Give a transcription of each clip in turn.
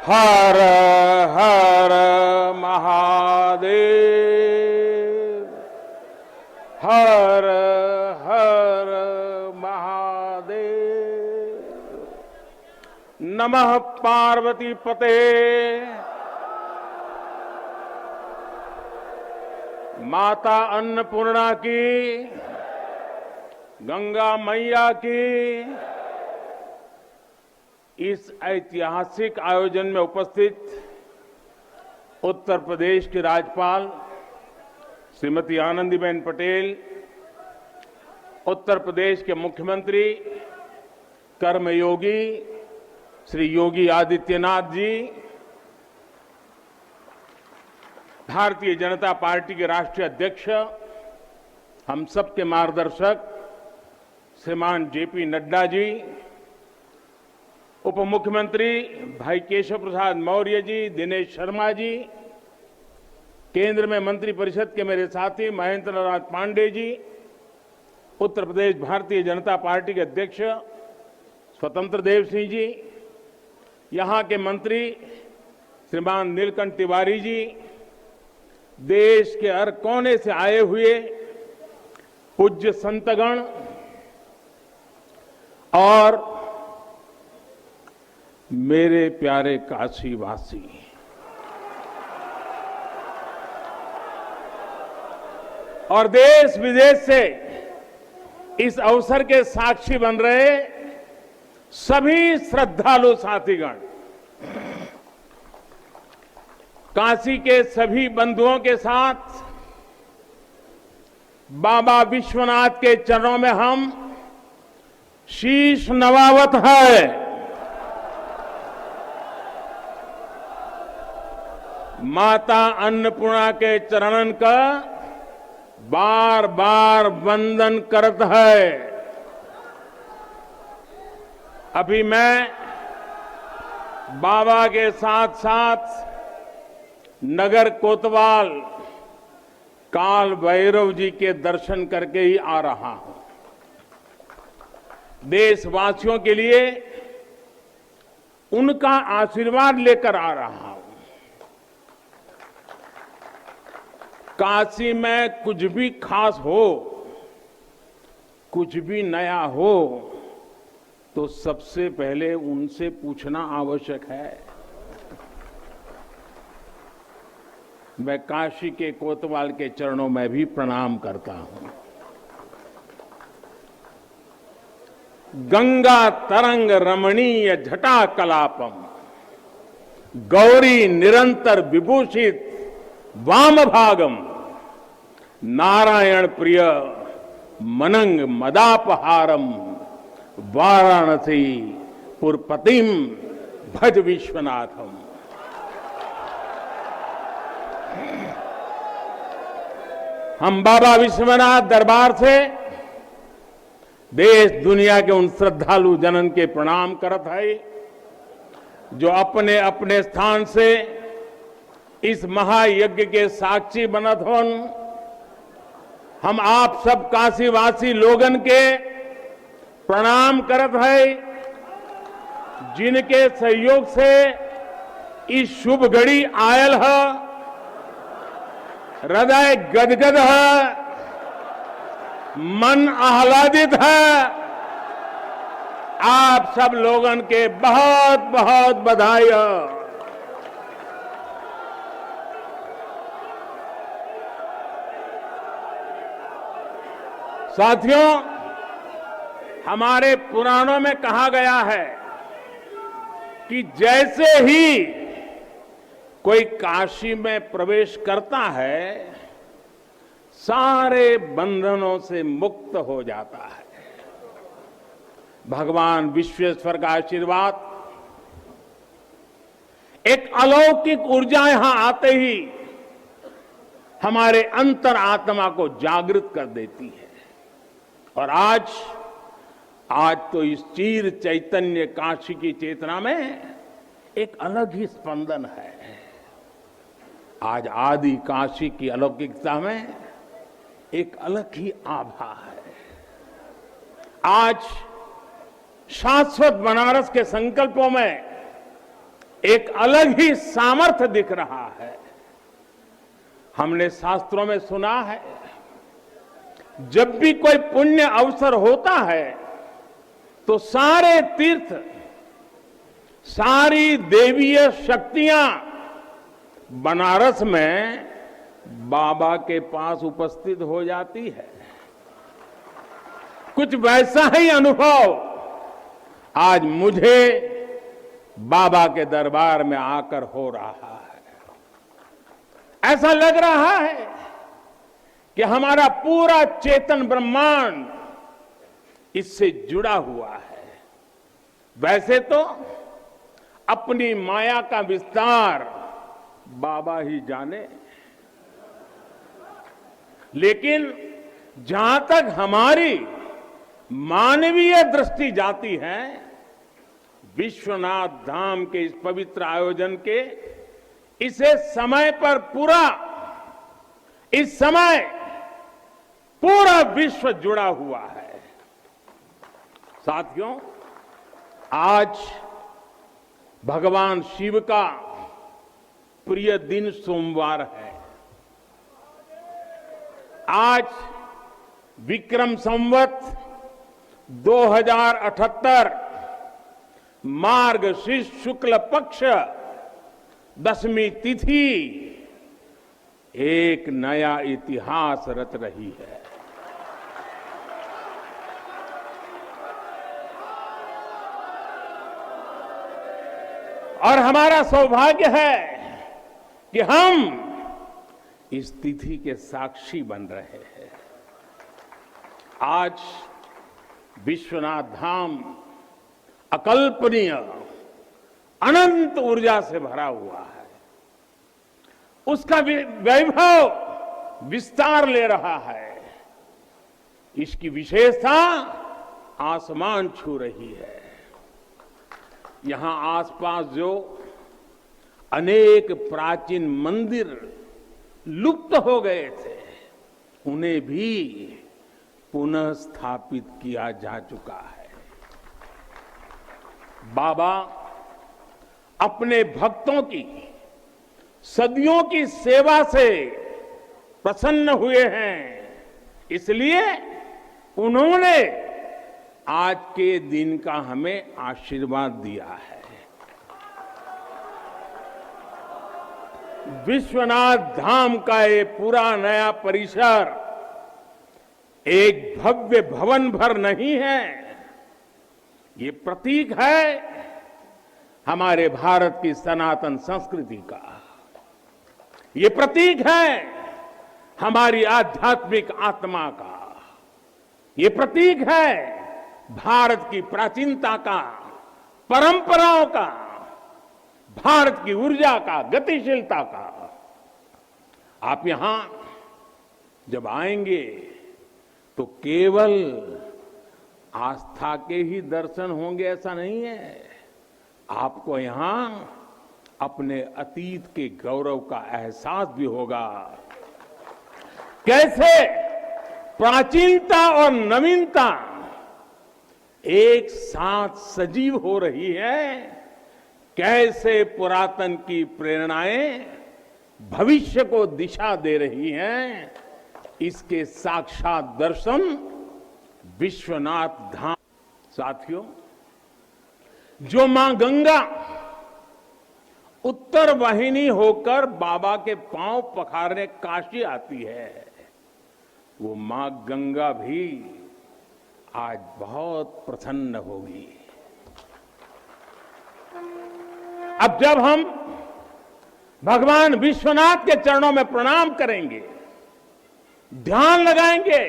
हर हर महादेव। हर हर महादेव। नमः पार्वती पते। माता अन्नपूर्णा की, गंगा मैया की। इस ऐतिहासिक आयोजन में उपस्थित उत्तर प्रदेश की राज्यपाल श्रीमती आनंदीबेन पटेल, उत्तर प्रदेश के मुख्यमंत्री कर्मयोगी श्री योगी आदित्यनाथ जी, भारतीय जनता पार्टी के राष्ट्रीय अध्यक्ष, हम सबके मार्गदर्शक श्रीमान जेपी नड्डा जी, उप मुख्यमंत्री भाई केशव प्रसाद मौर्य जी, दिनेश शर्मा जी, केंद्र में मंत्रिपरिषद के मेरे साथी महेंद्र नाथ पांडे जी, उत्तर प्रदेश भारतीय जनता पार्टी के अध्यक्ष स्वतंत्र देव सिंह जी, यहां के मंत्री श्रीमान नीलकंठ तिवारी जी, देश के हर कोने से आए हुए पूज्य संतगण और मेरे प्यारे काशीवासी, और देश विदेश से इस अवसर के साक्षी बन रहे सभी श्रद्धालु साथीगण, काशी के सभी बंधुओं के साथ बाबा विश्वनाथ के चरणों में हम शीश नवावत है। माता अन्नपूर्णा के चरणन का बार बार वंदन करत है। अभी मैं बाबा के साथ साथ नगर कोतवाल काल भैरव जी के दर्शन करके ही आ रहा हूं। देशवासियों के लिए उनका आशीर्वाद लेकर आ रहा हूं। काशी में कुछ भी खास हो, कुछ भी नया हो, तो सबसे पहले उनसे पूछना आवश्यक है। मैं काशी के कोतवाल के चरणों में भी प्रणाम करता हूं। गंगा तरंग रमणीय जटा कलापम, गौरी निरंतर विभूषित वाम भागम, नारायण प्रिय मनंग मदापहारम, वाराणसी पुरपतिम भज विश्वनाथम। हम बाबा विश्वनाथ दरबार से देश दुनिया के उन श्रद्धालु जनन के प्रणाम करत है जो अपने अपने स्थान से इस महायज्ञ के साक्षी बनत होन। हम आप सब काशीवासी लोगन के प्रणाम करत है, जिनके सहयोग से इस शुभ घड़ी आयल है। हृदय गदगद है, मन आह्लादित है। आप सब लोगन के बहुत बहुत बधाई है। साथियों, हमारे पुराणों में कहा गया है कि जैसे ही कोई काशी में प्रवेश करता है, सारे बंधनों से मुक्त हो जाता है। भगवान विश्वेश्वर का आशीर्वाद, एक अलौकिक ऊर्जा यहां आते ही हमारे अंतर आत्मा को जागृत कर देती है। और आज तो इस चीर चैतन्य काशी की चेतना में एक अलग ही स्पंदन है। आज आदि काशी की अलौकिकता में एक अलग ही आभा है। आज शाश्वत बनारस के संकल्पों में एक अलग ही सामर्थ्य दिख रहा है। हमने शास्त्रों में सुना है, जब भी कोई पुण्य अवसर होता है तो सारे तीर्थ, सारी देवीय शक्तियां बनारस में बाबा के पास उपस्थित हो जाती है। कुछ वैसा ही अनुभव आज मुझे बाबा के दरबार में आकर हो रहा है। ऐसा लग रहा है कि हमारा पूरा चेतन ब्रह्मांड इससे जुड़ा हुआ है। वैसे तो अपनी माया का विस्तार बाबा ही जाने, लेकिन जहां तक हमारी मानवीय दृष्टि जाती है, विश्वनाथ धाम के इस पवित्र आयोजन के इसे समय पर इस समय पूरा विश्व जुड़ा हुआ है। साथियों, आज भगवान शिव का प्रिय दिन सोमवार है। आज विक्रम संवत 2078 मार्गशीर्ष शुक्ल पक्ष 10वीं तिथि एक नया इतिहास रच रही है। और हमारा सौभाग्य है कि हम इस तिथि के साक्षी बन रहे हैं। आज विश्वनाथ धाम अकल्पनीय अनंत ऊर्जा से भरा हुआ है। उसका वैभव विस्तार ले रहा है। इसकी विशेषता आसमान छू रही है। यहां आसपास जो अनेक प्राचीन मंदिर लुप्त हो गए थे, उन्हें भी पुनः स्थापित किया जा चुका है। बाबा अपने भक्तों की सदियों की सेवा से प्रसन्न हुए हैं, इसलिए उन्होंने आज के दिन का हमें आशीर्वाद दिया है। विश्वनाथ धाम का ये पूरा नया परिसर एक भव्य भवन भर नहीं है, ये प्रतीक है हमारे भारत की सनातन संस्कृति का। ये प्रतीक है हमारी आध्यात्मिक आत्मा का। ये प्रतीक है भारत की प्राचीनता का, परंपराओं का, भारत की ऊर्जा का, गतिशीलता का। आप यहां जब आएंगे तो केवल आस्था के ही दर्शन होंगे ऐसा नहीं है। आपको यहां अपने अतीत के गौरव का एहसास भी होगा। कैसे प्राचीनता और नवीनता एक साथ सजीव हो रही है, कैसे पुरातन की प्रेरणाएं भविष्य को दिशा दे रही हैं, इसके साक्षात दर्शन विश्वनाथ धाम। साथियों, जो मां गंगा उत्तर वाहिनी होकर बाबा के पांव पखारने काशी आती है, वो मां गंगा भी आज बहुत प्रसन्न होगी। अब जब हम भगवान विश्वनाथ के चरणों में प्रणाम करेंगे, ध्यान लगाएंगे,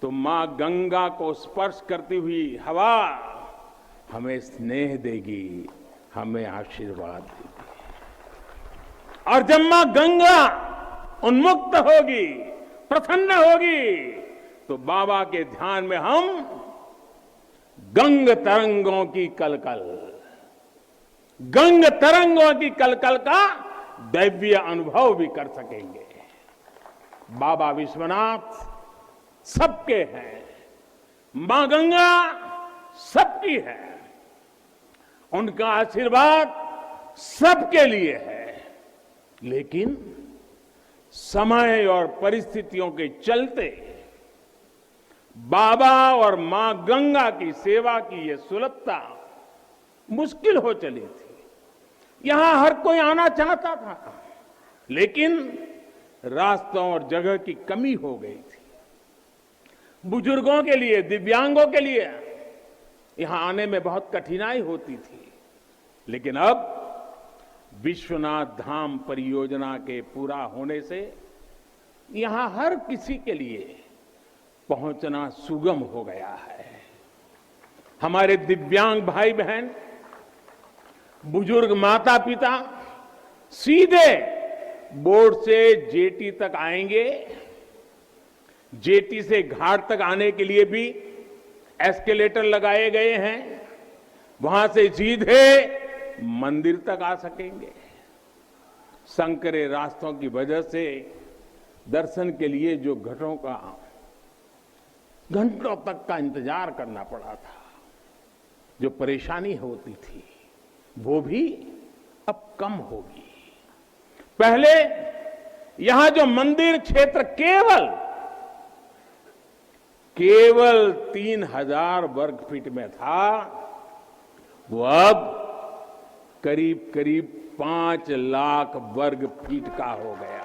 तो मां गंगा को स्पर्श करती हुई हवा हमें स्नेह देगी, हमें आशीर्वाद देगी। और जब मां गंगा उन्मुक्त होगी, प्रसन्न होगी, तो बाबा के ध्यान में हम गंग तरंगों की कलकल का दैवीय अनुभव भी कर सकेंगे। बाबा विश्वनाथ सबके हैं, मां गंगा सबकी है। उनका आशीर्वाद सबके लिए है, लेकिन समय और परिस्थितियों के चलते बाबा और मां गंगा की सेवा की यह सुलभता मुश्किल हो चली थी। यहां हर कोई आना चाहता था, लेकिन रास्तों और जगह की कमी हो गई थी। बुजुर्गों के लिए, दिव्यांगों के लिए यहां आने में बहुत कठिनाई होती थी, लेकिन अब विश्वनाथ धाम परियोजना के पूरा होने से यहां हर किसी के लिए पहुंचना सुगम हो गया है। हमारे दिव्यांग भाई बहन, बुजुर्ग माता पिता सीधे बोर्ड से जेटी तक आएंगे। जेटी से घाट तक आने के लिए भी एस्केलेटर लगाए गए हैं, वहां से सीधे मंदिर तक आ सकेंगे। संकरे रास्तों की वजह से दर्शन के लिए जो घंटों तक का इंतजार करना पड़ा था, जो परेशानी होती थी, वो भी अब कम होगी। पहले यहां जो मंदिर क्षेत्र केवल 3000 वर्ग फीट में था, वो अब करीब करीब 5 लाख वर्ग फीट का हो गया।